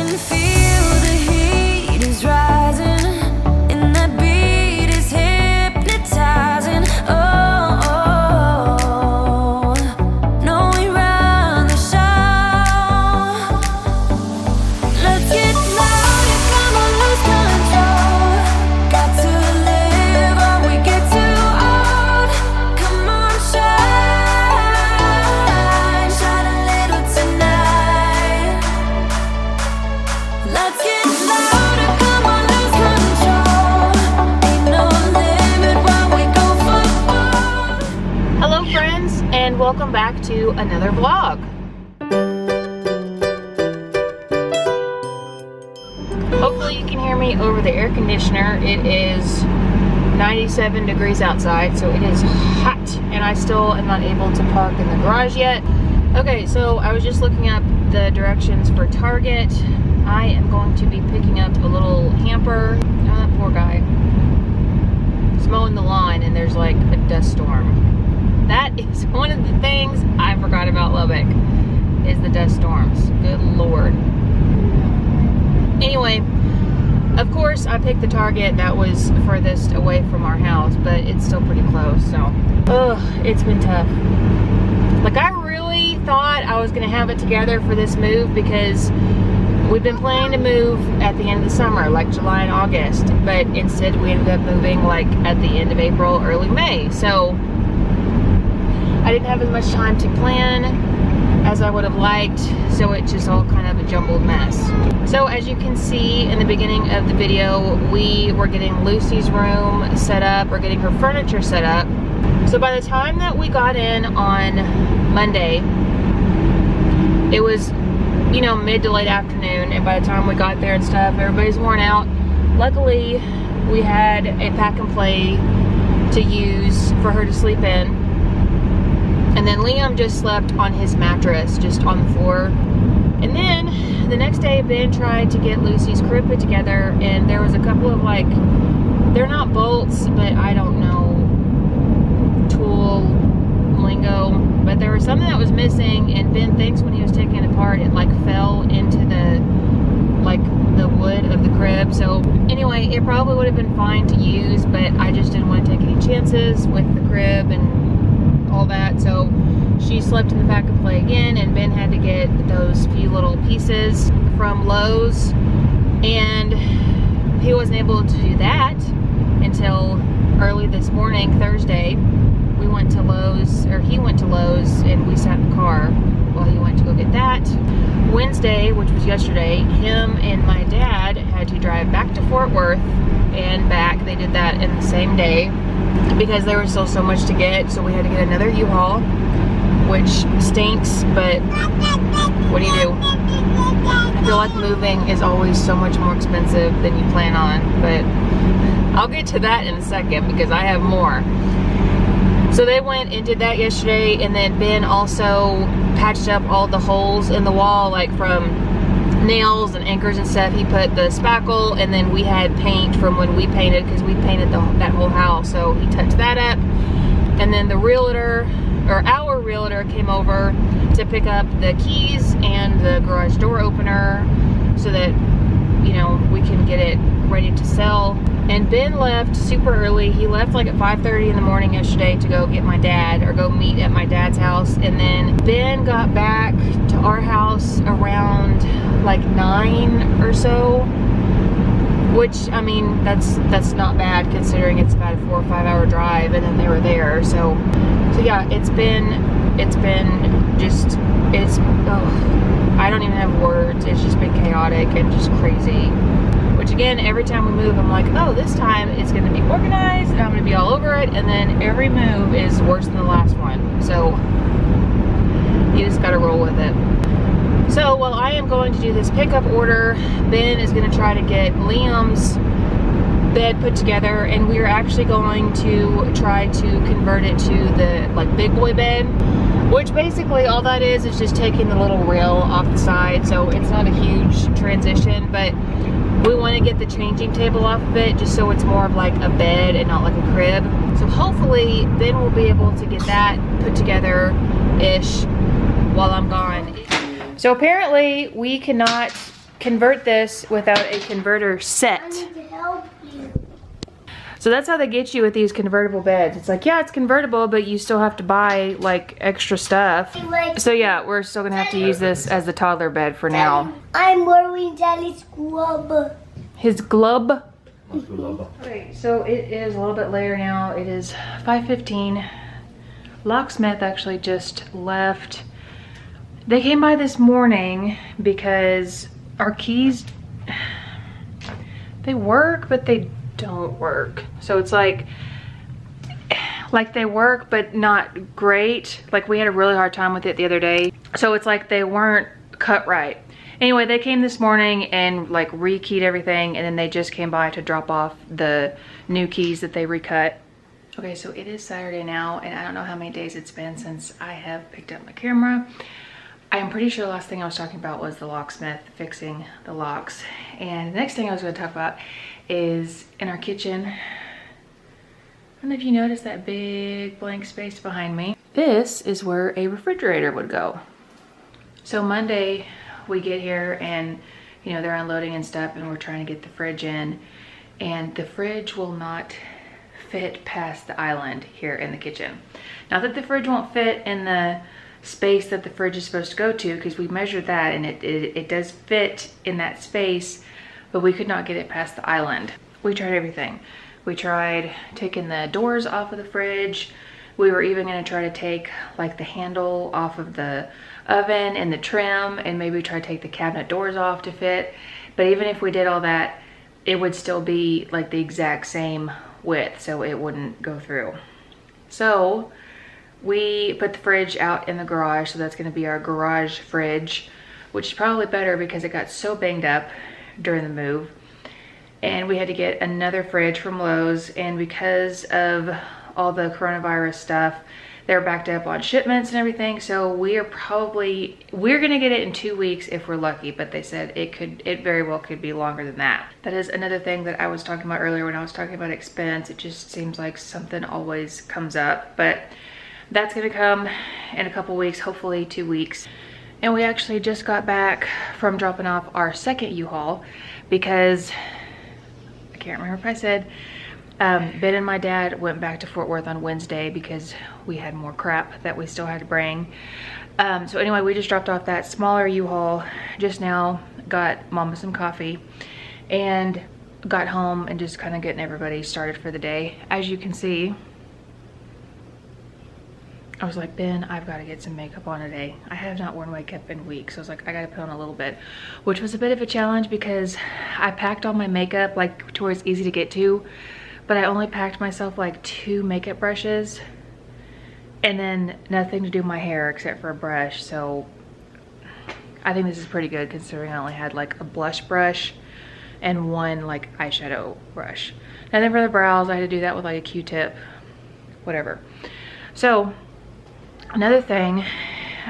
can feel the heat is rising, and that beat is hypnotizing. Oh, no, we run the show. Let's get louder, come on, lose control. Got to live or we get too old. Come on, shine, shine a little tonight. Let's get louder, come on, lose control. Ain't no limit when we go for gold. Hello friends, and welcome back to another vlog. Hopefully you can hear me over the air conditioner. It is 97 degrees outside, so it is hot, and I still am not able to park in the garage yet. Okay, so I was just looking up the directions for Target. I am going to be picking up a little hamper. Oh, that poor guy. He's mowing the lawn and there's like a dust storm. That is one of the things I forgot about Lubbock, is the dust storms. Good Lord. Anyway, of course I picked the Target that was furthest away from our house, but it's still pretty close, so. Ugh, it's been tough. Like, I really thought I was gonna have it together for this move because we've been planning to move at the end of the summer, like July and August, but instead we ended up moving like at the end of April, early May. So I didn't have as much time to plan as I would have liked, so it's just all kind of a jumbled mess. So as you can see in the beginning of the video, we were getting Lucy's room set up, or getting her furniture set up. So by the time that we got in on Monday, it was, you know, mid to late afternoon, and by the time we got there and stuff, everybody's worn out. Luckily, we had a pack and play to use for her to sleep in. And then Liam just slept on his mattress, just on the floor. And then the next day, Ben tried to get Lucy's crib put together, and there was a couple of, like, they're not bolts, but I don't know, tool lingo, but there was something that was missing, and Ben thinks when he was taking it apart, it like fell into the, like, the wood of the crib. So anyway, it probably would have been fine to use, but I just didn't want to take any chances with the crib and all that. So she slept in the pack and play again, and Ben had to get those few little pieces from Lowe's, and he wasn't able to do that until early this morning, Thursday. We went to Lowe's, or he went to Lowe's, and we sat in the car while he went to go get that. Wednesday, which was yesterday, him and my dad had to drive back to Fort Worth and back. They did that in the same day because there was still so much to get, so we had to get another U-Haul, which stinks, but what do you do? I feel like moving is always so much more expensive than you plan on, but I'll get to that in a second because I have more. So they went and did that yesterday, and then Ben also patched up all the holes in the wall, like from nails and anchors and stuff. He put the spackle, and then we had paint from when we painted, because we painted that whole house, so he touched that up. And then the realtor, or our realtor, came over to pick up the keys and the garage door opener so that, you know, we can get it ready to sell. And Ben left super early. He left like at 5:30 in the morning yesterday to go get my dad, or go meet at my dad's house. And then Ben got back to our house around like 9 or so, which, I mean, that's not bad considering it's about a 4 or 5 hour drive, and then they were there. So yeah, it's been just, I don't even have words. It's just been chaotic and just crazy. Which again, every time we move, I'm like, oh, this time it's gonna be organized and I'm gonna be all over it, and then every move is worse than the last one. So you just gotta roll with it. So while I am going to do this pickup order, Ben is gonna try to get Liam's bed put together, and we're actually going to try to convert it to the like big boy bed, which basically all that is just taking the little rail off the side. So it's not a huge transition, but we want to get the changing table off of it just so it's more of like a bed and not like a crib. So hopefully then we'll be able to get that put together-ish while I'm gone. So apparently we cannot convert this without a converter I set. need to help you. So that's how they get you with these convertible beds. It's like, yeah, it's convertible, but you still have to buy like extra stuff. So yeah, we're still gonna have to use this as the toddler bed for now. I'm wearing Daddy's glove. His glove. Okay, so it is a little bit later now. It is 5:15. Locksmith actually just left. They came by this morning because our keys, they work, but they don't work. So it's like they work, but not great. Like we had a really hard time with it the other day. So it's like they weren't cut right. Anyway, they came this morning and like rekeyed everything, and then they just came by to drop off the new keys that they recut. Okay, so it is Saturday now, and I don't know how many days it's been since I have picked up my camera. I'm pretty sure the last thing I was talking about was the locksmith fixing the locks. And the next thing I was going to talk about is in our kitchen. I don't know if you noticed that big blank space behind me. This is where a refrigerator would go. So Monday we get here and you know they're unloading and stuff, and we're trying to get the fridge in, and the fridge will not fit past the island here in the kitchen. Not that the fridge won't fit in the space that the fridge is supposed to go to, because we measured that and it does fit in that space, but we could not get it past the island. We tried everything. We tried taking the doors off of the fridge. We were even going to try to take like the handle off of the oven and the trim, and maybe try to take the cabinet doors off to fit. But even if we did all that, it would still be like the exact same width, so it wouldn't go through. So we put the fridge out in the garage, so that's going to be our garage fridge, which is probably better because it got so banged up during the move. And we had to get another fridge from Lowe's, and because of all the coronavirus stuff, they're backed up on shipments and everything. So we're gonna get it in 2 weeks if we're lucky, but they said it very well could be longer than that. That is another thing that I was talking about earlier when I was talking about expense. It just seems like something always comes up, but that's gonna come in a couple weeks, hopefully 2 weeks. And we actually just got back from dropping off our second U-Haul because I can't remember if I said, Ben and my dad went back to Fort Worth on Wednesday because we had more crap that we still had to bring. So anyway, we just dropped off that smaller U-Haul just now, got Mama some coffee, and got home and just kind of getting everybody started for the day. As you can see, I was like, Ben, I've got to get some makeup on today. I have not worn makeup in weeks. So I was like, I got to put on a little bit, which was a bit of a challenge because I packed all my makeup like to where it's easy to get to, but I only packed myself like 2 makeup brushes and then nothing to do my hair except for a brush. So I think this is pretty good considering I only had like a blush brush and 1 like eyeshadow brush. And then for the brows, I had to do that with like a Q-tip, whatever. So another thing,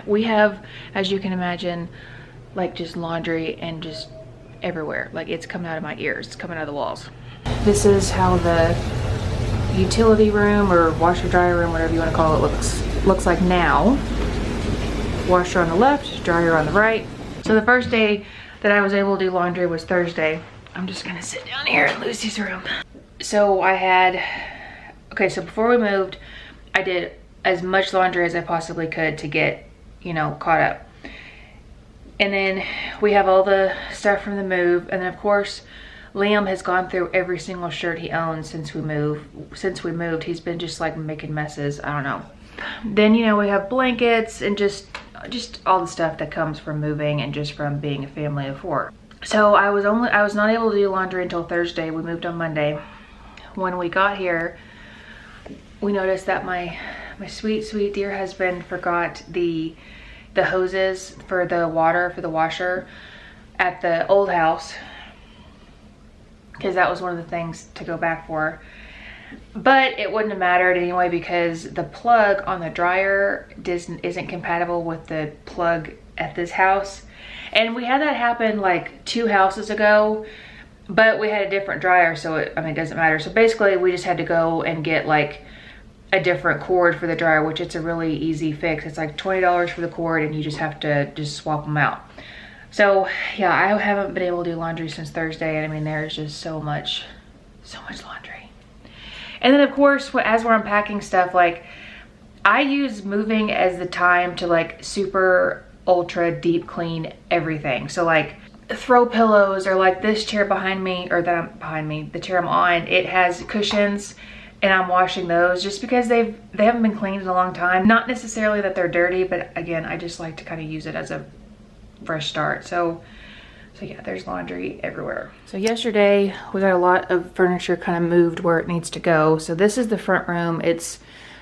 we have, as you can imagine, like just laundry and just everywhere. Like it's coming out of my ears, it's coming out of the walls. This is how the utility room or washer dryer room, whatever you want to call it, looks like now. Washer on the left, dryer on the right. So the first day that I was able to do laundry was Thursday. I'm just gonna sit down here in Lucy's room. So I had, okay, so before we moved, I did as much laundry as I possibly could to get, you know, caught up. And then we have all the stuff from the move, and then of course Liam has gone through every single shirt he owns since we moved. He's been just like making messes. I don't know. Then, you know, we have blankets and just all the stuff that comes from moving and just from being a family of 4. So I was not able to do laundry until Thursday. We moved on Monday. When we got here, we noticed that my sweet dear husband forgot the hoses for the water for the washer at the old house, because that was one of the things to go back for. But it wouldn't have mattered anyway because the plug on the dryer isn't compatible with the plug at this house. And we had that happen like 2 houses ago, but we had a different dryer, so it doesn't matter. So basically we just had to go and get like a different cord for the dryer, which it's a really easy fix. It's like $20 for the cord and you just have to swap them out. So yeah, I haven't been able to do laundry since Thursday, and I mean, there's just so much laundry. And then of course, as we're unpacking stuff, like I use moving as the time to like super ultra deep clean everything. So like throw pillows, or like this chair behind me, or the chair I'm on, it has cushions, and I'm washing those just because they haven't been cleaned in a long time. Not necessarily that they're dirty, but again, I just like to kind of use it as a fresh start. So yeah, there's laundry everywhere. So yesterday we got a lot of furniture kind of moved where it needs to go. So this is the front room. It's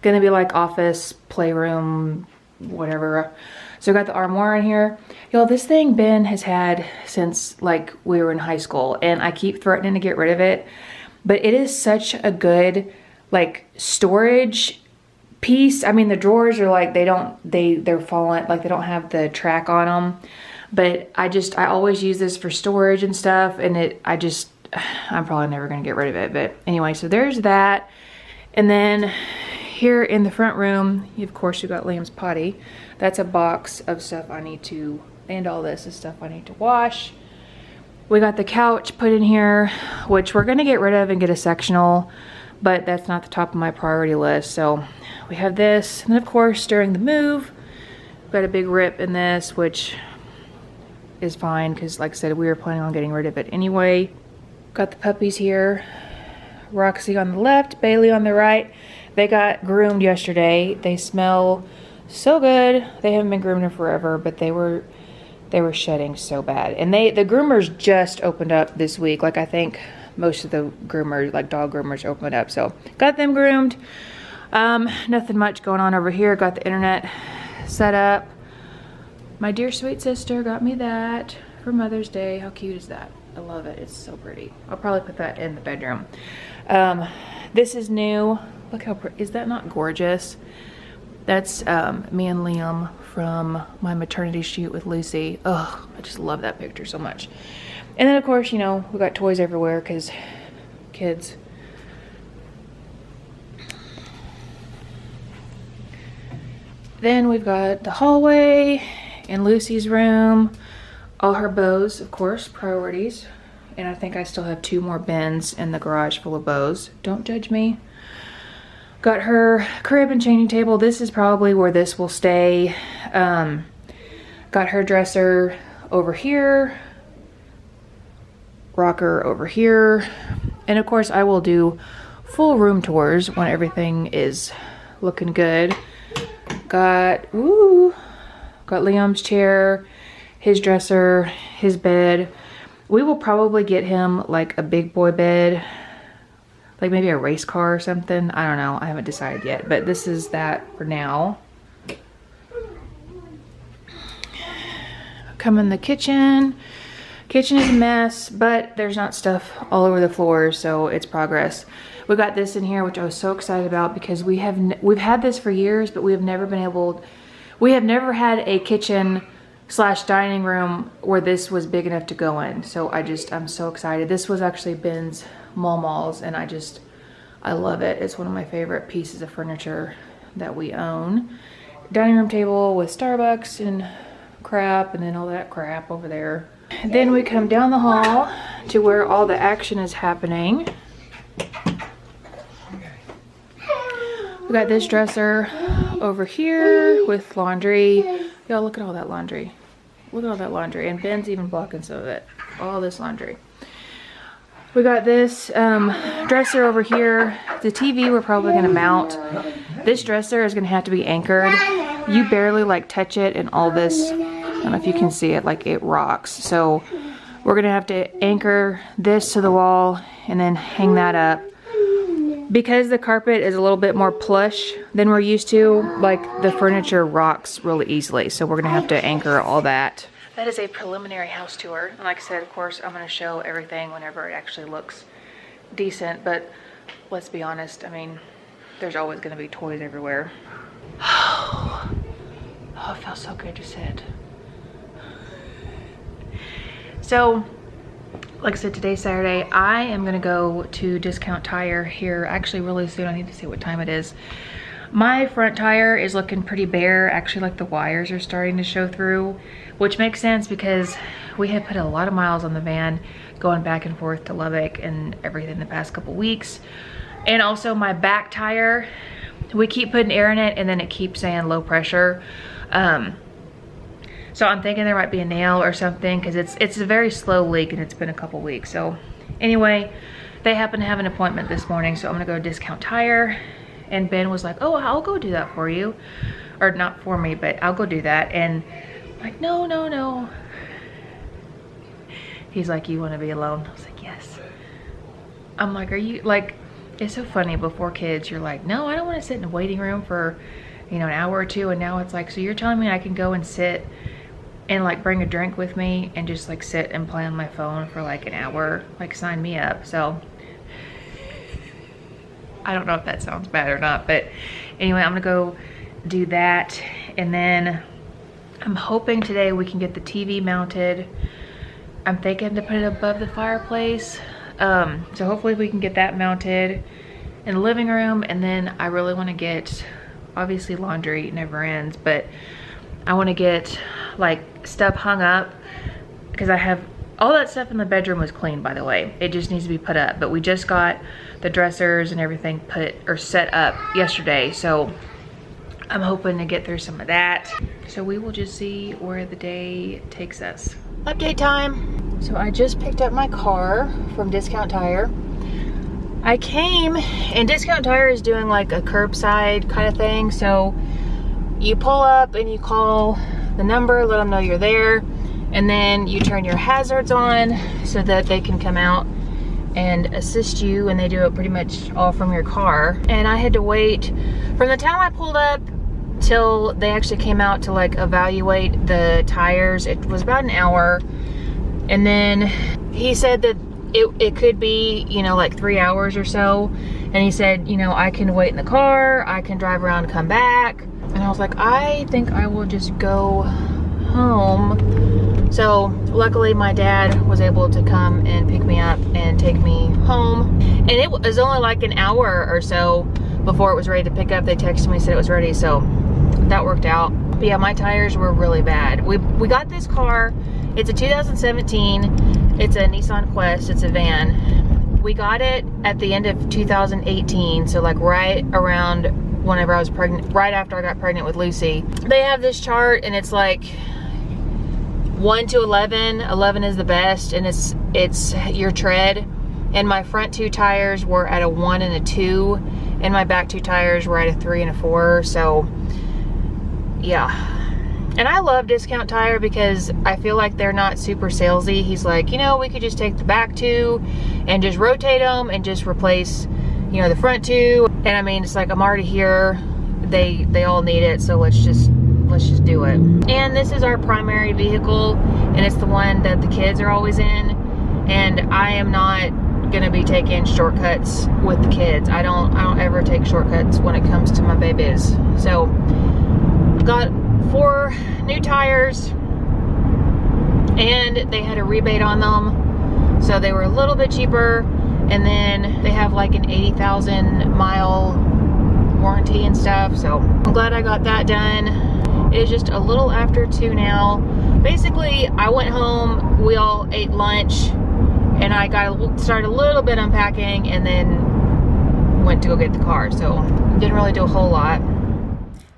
gonna be like office, playroom, whatever. So I got the armoire in here. Y'all, this thing Ben has had since like we were in high school, and I keep threatening to get rid of it, but it is such a good like storage piece. I mean, the drawers are like, they're falling, like they don't have the track on them, but I always use this for storage and stuff, and I'm probably never gonna get rid of it. But anyway, so there's that. And then here in the front room, of course, you got Liam's potty. That's a box of stuff I need to, and all this is stuff I need to wash. We got the couch put in here, which we're gonna get rid of and get a sectional, but that's not the top of my priority list. So we have this, and then of course, during the move, we got a big rip in this, which is fine, because like I said, we were planning on getting rid of it anyway. Got the puppies here. Roxy on the left, Bailey on the right. They got groomed yesterday. They smell so good. They haven't been groomed in forever, but they were shedding so bad. And the groomers just opened up this week. Like I think most of the groomers, like dog groomers, opened up. So got them groomed. Nothing much going on over here. Got the internet set up. My dear sweet sister got me that for Mother's Day. How cute is that? I love it. It's so pretty. I'll probably put that in the bedroom. This is new. Look how pretty. Is that not gorgeous? That's me and Liam from my maternity shoot with Lucy. Oh, I just love that picture so much. And then of course, you know, we got toys everywhere because kids. Then we've got the hallway and Lucy's room. All her bows, of course, priorities. And I think I still have 2 more bins in the garage full of bows. Don't judge me. Got her crib and changing table. This is probably where this will stay. Got her dresser over here. Rocker over here. And of course, I will do full room tours when everything is looking good. Got Liam's chair, his dresser, his bed. We will probably get him like a big boy bed, like maybe a race car or something. I don't know. I haven't decided yet, but this is that for now. Come in the kitchen. Kitchen is a mess, but there's not stuff all over the floor, so it's progress. We got this in here, which I was so excited about because we've had this for years, but we have never had a kitchen / dining room where this was big enough to go in. So I'm so excited. This was actually Ben's Malls, and I love it. It's one of my favorite pieces of furniture that we own. Dining room table with Starbucks and crap, and then all that crap over there. And then we come down the hall to where all the action is happening. We got this dresser over here with laundry. Y'all, look at all that laundry. Look at all that laundry. And Ben's even blocking some of it. All this laundry. We got this dresser over here. The TV we're probably going to mount. This dresser is going to have to be anchored. You barely like touch it, and all this, I don't know if you can see it, like it rocks. So we're going to have to anchor this to the wall and then hang that up. Because the carpet is a little bit more plush than we're used to, like the furniture rocks really easily. So we're gonna have to anchor all that. That is a preliminary house tour. And like I said, of course, I'm gonna show everything whenever it actually looks decent. But let's be honest, I mean, there's always gonna be toys everywhere. Oh, it feels so good to sit. So, like I said, today's Saturday. I am gonna go to Discount Tire here actually really soon. I need to see what time it is. My front tire is looking pretty bare. Actually, like the wires are starting to show through. which makes sense because we have put a lot of miles on the van going back and forth to Lubbock and everything the past couple weeks. And also my back tire, we keep putting air in it and then it keeps saying low pressure. So I'm thinking there might be a nail or something because it's a very slow leak and it's been a couple weeks. So anyway, they happen to have an appointment this morning, so I'm gonna go to Discount Tire. And Ben was like, oh, I'll go do that for you. Or not for me, but I'll go do that. And I'm like, no, no, no. He's like, you wanna be alone? I was like, yes. I'm like, are you, like, it's so funny, before kids, you're like, no, I don't wanna sit in the waiting room for, you know, an hour or two. And now it's like, so you're telling me I can go and sit and like bring a drink with me and just like sit and play on my phone for like an hour? Like, sign me up. So I don't know if that sounds bad or not, but anyway, I'm gonna go do that. And then I'm hoping today we can get the TV mounted. I'm thinking to put it above the fireplace. So hopefully we can get that mounted in the living room. And then I really want to get, obviously laundry never ends, but I want to get like stuff hung up because I have all that stuff in the bedroom was clean, by the way. It just needs to be put up, but we just got the dressers and everything put or set up yesterday. So I'm hoping to get through some of that. So we will just see where the day takes us. Update time. So I just picked up my car from Discount Tire. I came, and Discount Tire is doing like a curbside kind of thing. So you pull up and you call the number, let them know you're there, and then you turn your hazards on so that they can come out and assist you, and they do it pretty much all from your car. And I had to wait from the time I pulled up till they actually came out to like evaluate the tires. It was about an hour. And then he said that it could be, you know, like 3 hours or so. And he said, you know, I can wait in the car, I can drive around and come back. And I was like, I think I will just go home. So luckily my dad was able to come and pick me up and take me home. And it was only like an hour or so before it was ready to pick up. They texted me, said it was ready, so that worked out. But yeah, my tires were really bad. We got this car. It's a 2017. It's a Nissan Quest. It's a van. We got it at the end of 2018, so like right around whenever I was pregnant, right after I got pregnant with Lucy. They have this chart and it's like 1 to 11. 11 is the best, and it's your tread. And my front 2 tires were at a 1 and a 2, and my back 2 tires were at a 3 and a 4. So yeah. And I love Discount Tire because I feel like they're not super salesy. He's like, you know, we could just take the back 2 and just rotate them and just replace, you know, the front 2. And I mean, it's like, I'm already here. They all need it, so let's just do it. And this is our primary vehicle, and it's the one that the kids are always in. And I am not gonna be taking shortcuts with the kids. I don't ever take shortcuts when it comes to my babies. So got 4 new tires, and they had a rebate on them, so they were a little bit cheaper. And then they have like an 80,000 mile warranty and stuff, so I'm glad I got that done. It is just a little after 2 now. Basically, I went home, we all ate lunch, and I started a little bit unpacking, and then went to go get the car, so didn't really do a whole lot.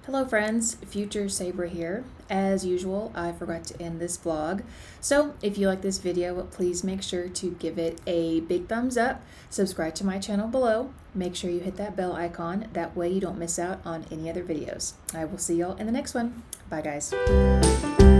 Hello friends, Future Sabra here. As usual, I forgot to end this vlog. So if you like this video, please make sure to give it a big thumbs up, subscribe to my channel below, make sure you hit that bell icon, that way you don't miss out on any other videos. I will see y'all in the next one. Bye guys.